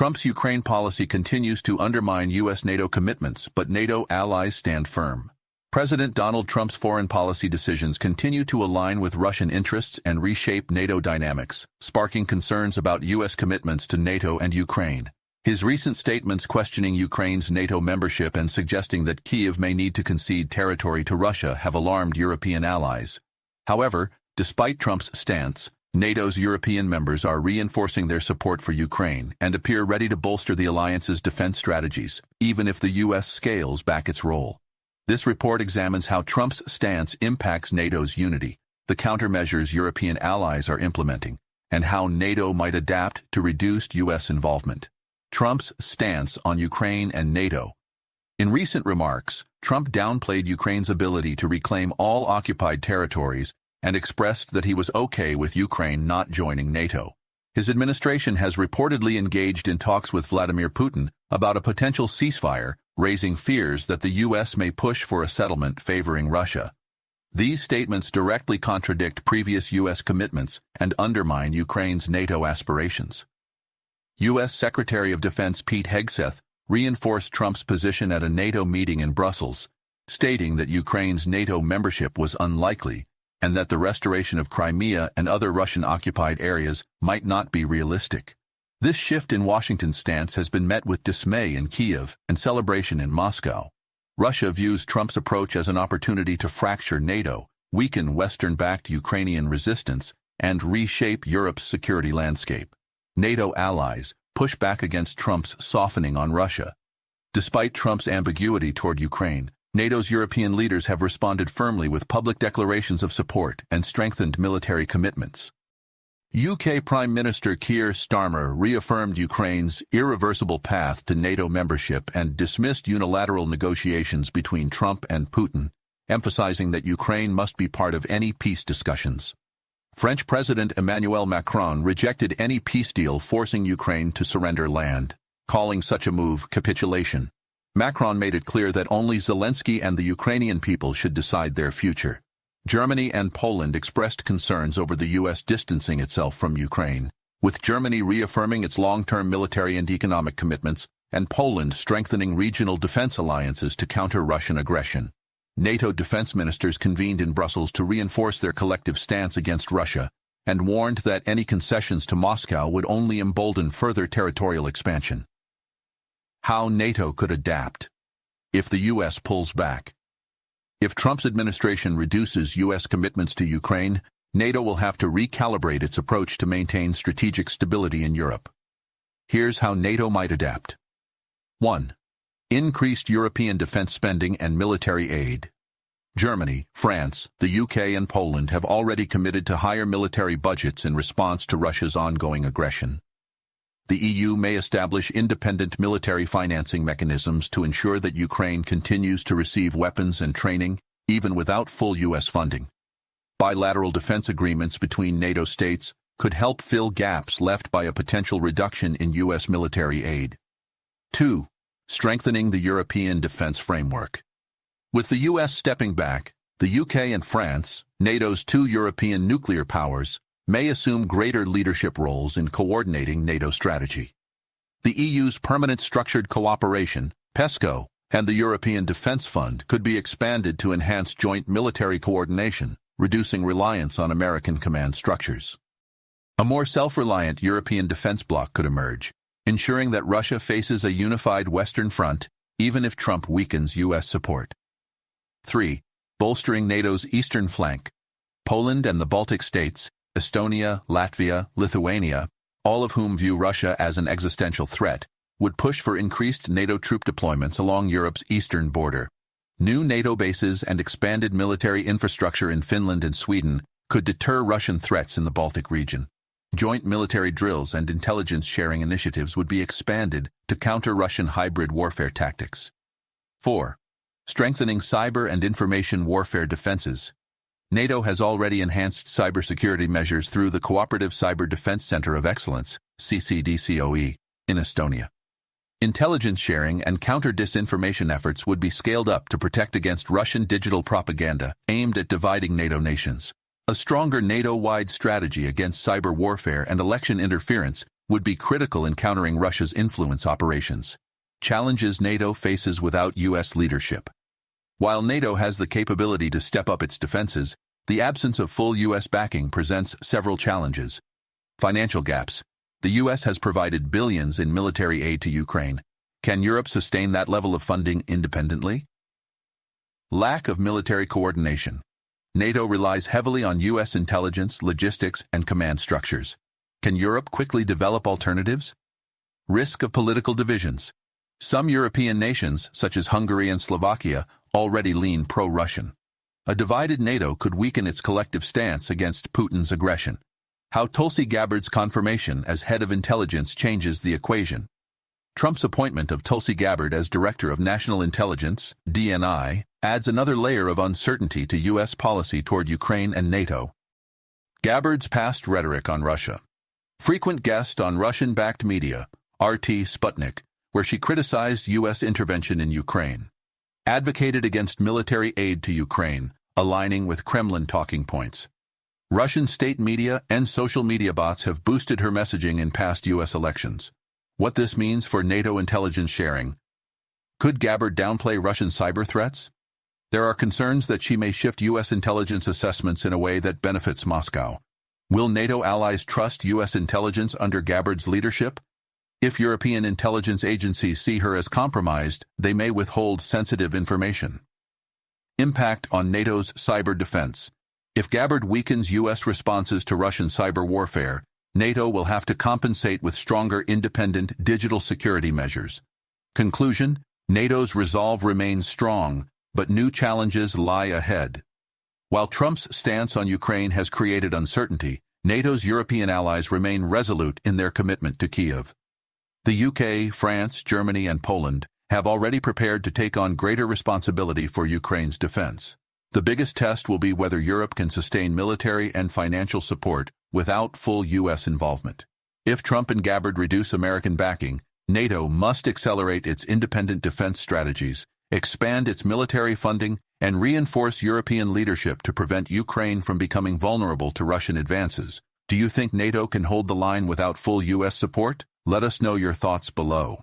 Trump's Ukraine policy continues to undermine U.S. NATO commitments, but NATO allies stand firm. President Donald Trump's foreign policy decisions continue to align with Russian interests and reshape NATO dynamics, sparking concerns about U.S. commitments to NATO and Ukraine. His recent statements questioning Ukraine's NATO membership and suggesting that Kyiv may need to concede territory to Russia have alarmed European allies. However, despite Trump's stance, NATO's European members are reinforcing their support for Ukraine and appear ready to bolster the alliance's defense strategies, even if the U.S. scales back its role. This report examines how Trump's stance impacts NATO's unity, the countermeasures European allies are implementing, and how NATO might adapt to reduced U.S. involvement. Trump's stance on Ukraine and NATO. In recent remarks, Trump downplayed Ukraine's ability to reclaim all occupied territories and expressed that he was okay with Ukraine not joining NATO. His administration has reportedly engaged in talks with Vladimir Putin about a potential ceasefire, raising fears that the U.S. may push for a settlement favoring Russia. These statements directly contradict previous U.S. commitments and undermine Ukraine's NATO aspirations. U.S. Secretary of Defense Pete Hegseth reinforced Trump's position at a NATO meeting in Brussels, stating that Ukraine's NATO membership was unlikely and that the restoration of Crimea and other Russian-occupied areas might not be realistic. This shift in Washington's stance has been met with dismay in Kyiv and celebration in Moscow. Russia views Trump's approach as an opportunity to fracture NATO, weaken Western-backed Ukrainian resistance, and reshape Europe's security landscape. NATO allies push back against Trump's softening on Russia. Despite Trump's ambiguity toward Ukraine, NATO's European leaders have responded firmly with public declarations of support and strengthened military commitments. UK Prime Minister Keir Starmer reaffirmed Ukraine's irreversible path to NATO membership and dismissed unilateral negotiations between Trump and Putin, emphasizing that Ukraine must be part of any peace discussions. French President Emmanuel Macron rejected any peace deal forcing Ukraine to surrender land, calling such a move capitulation. Macron made it clear that only Zelensky and the Ukrainian people should decide their future. Germany and Poland expressed concerns over the U.S. distancing itself from Ukraine, with Germany reaffirming its long-term military and economic commitments, and Poland strengthening regional defense alliances to counter Russian aggression. NATO defense ministers convened in Brussels to reinforce their collective stance against Russia and warned that any concessions to Moscow would only embolden further territorial expansion. How NATO could adapt if the U.S. pulls back. If Trump's administration reduces U.S. commitments to Ukraine, NATO will have to recalibrate its approach to maintain strategic stability in Europe. Here's how NATO might adapt. 1. Increased European defense spending and military aid. Germany, France, the UK, and Poland have already committed to higher military budgets in response to Russia's ongoing aggression. The EU may establish independent military financing mechanisms to ensure that Ukraine continues to receive weapons and training, even without full U.S. funding. Bilateral defense agreements between NATO states could help fill gaps left by a potential reduction in U.S. military aid. 2. Strengthening the European defense framework. With the U.S. stepping back, the UK and France, NATO's two European nuclear powers, may assume greater leadership roles in coordinating NATO strategy. The EU's Permanent Structured Cooperation, PESCO, and the European Defence Fund could be expanded to enhance joint military coordination, reducing reliance on American command structures. A more self-reliant European defense bloc could emerge, ensuring that Russia faces a unified Western front, even if Trump weakens U.S. support. 3. Bolstering NATO's eastern flank. Poland and the Baltic states, Estonia, Latvia, Lithuania, all of whom view Russia as an existential threat, would push for increased NATO troop deployments along Europe's eastern border. New NATO bases and expanded military infrastructure in Finland and Sweden could deter Russian threats in the Baltic region. Joint military drills and intelligence-sharing initiatives would be expanded to counter Russian hybrid warfare tactics. 4. Strengthening cyber and information warfare defenses. NATO has already enhanced cybersecurity measures through the Cooperative Cyber Defense Center of Excellence, CCDCOE, in Estonia. Intelligence sharing and counter-disinformation efforts would be scaled up to protect against Russian digital propaganda aimed at dividing NATO nations. A stronger NATO-wide strategy against cyber warfare and election interference would be critical in countering Russia's influence operations. Challenges NATO faces without U.S. leadership. While NATO has the capability to step up its defenses, the absence of full U.S. backing presents several challenges. Financial gaps. The U.S. has provided billions in military aid to Ukraine. Can Europe sustain that level of funding independently? Lack of military coordination. NATO relies heavily on U.S. intelligence, logistics, and command structures. Can Europe quickly develop alternatives? Risk of political divisions. Some European nations, such as Hungary and Slovakia, already lean pro-Russian. A divided NATO could weaken its collective stance against Putin's aggression. How Tulsi Gabbard's confirmation as head of intelligence changes the equation. Trump's appointment of Tulsi Gabbard as Director of National Intelligence, DNI, adds another layer of uncertainty to U.S. policy toward Ukraine and NATO. Gabbard's past rhetoric on Russia. Frequent guest on Russian-backed media, RT Sputnik, where she criticized U.S. intervention in Ukraine. Advocated against military aid to Ukraine, aligning with Kremlin talking points. Russian state media and social media bots have boosted her messaging in past U.S. elections. What this means for NATO intelligence sharing. Could Gabbard downplay Russian cyber threats? There are concerns that she may shift U.S. intelligence assessments in a way that benefits Moscow. Will NATO allies trust U.S. intelligence under Gabbard's leadership? If European intelligence agencies see her as compromised, they may withhold sensitive information. Impact on NATO's cyber defense. If Gabbard weakens U.S. responses to Russian cyber warfare, NATO will have to compensate with stronger independent digital security measures. Conclusion: NATO's resolve remains strong, but new challenges lie ahead. While Trump's stance on Ukraine has created uncertainty, NATO's European allies remain resolute in their commitment to Kyiv. The UK, France, Germany, and Poland have already prepared to take on greater responsibility for Ukraine's defense. The biggest test will be whether Europe can sustain military and financial support without full U.S. involvement. If Trump and Gabbard reduce American backing, NATO must accelerate its independent defense strategies, expand its military funding, and reinforce European leadership to prevent Ukraine from becoming vulnerable to Russian advances. Do you think NATO can hold the line without full U.S. support? Let us know your thoughts below.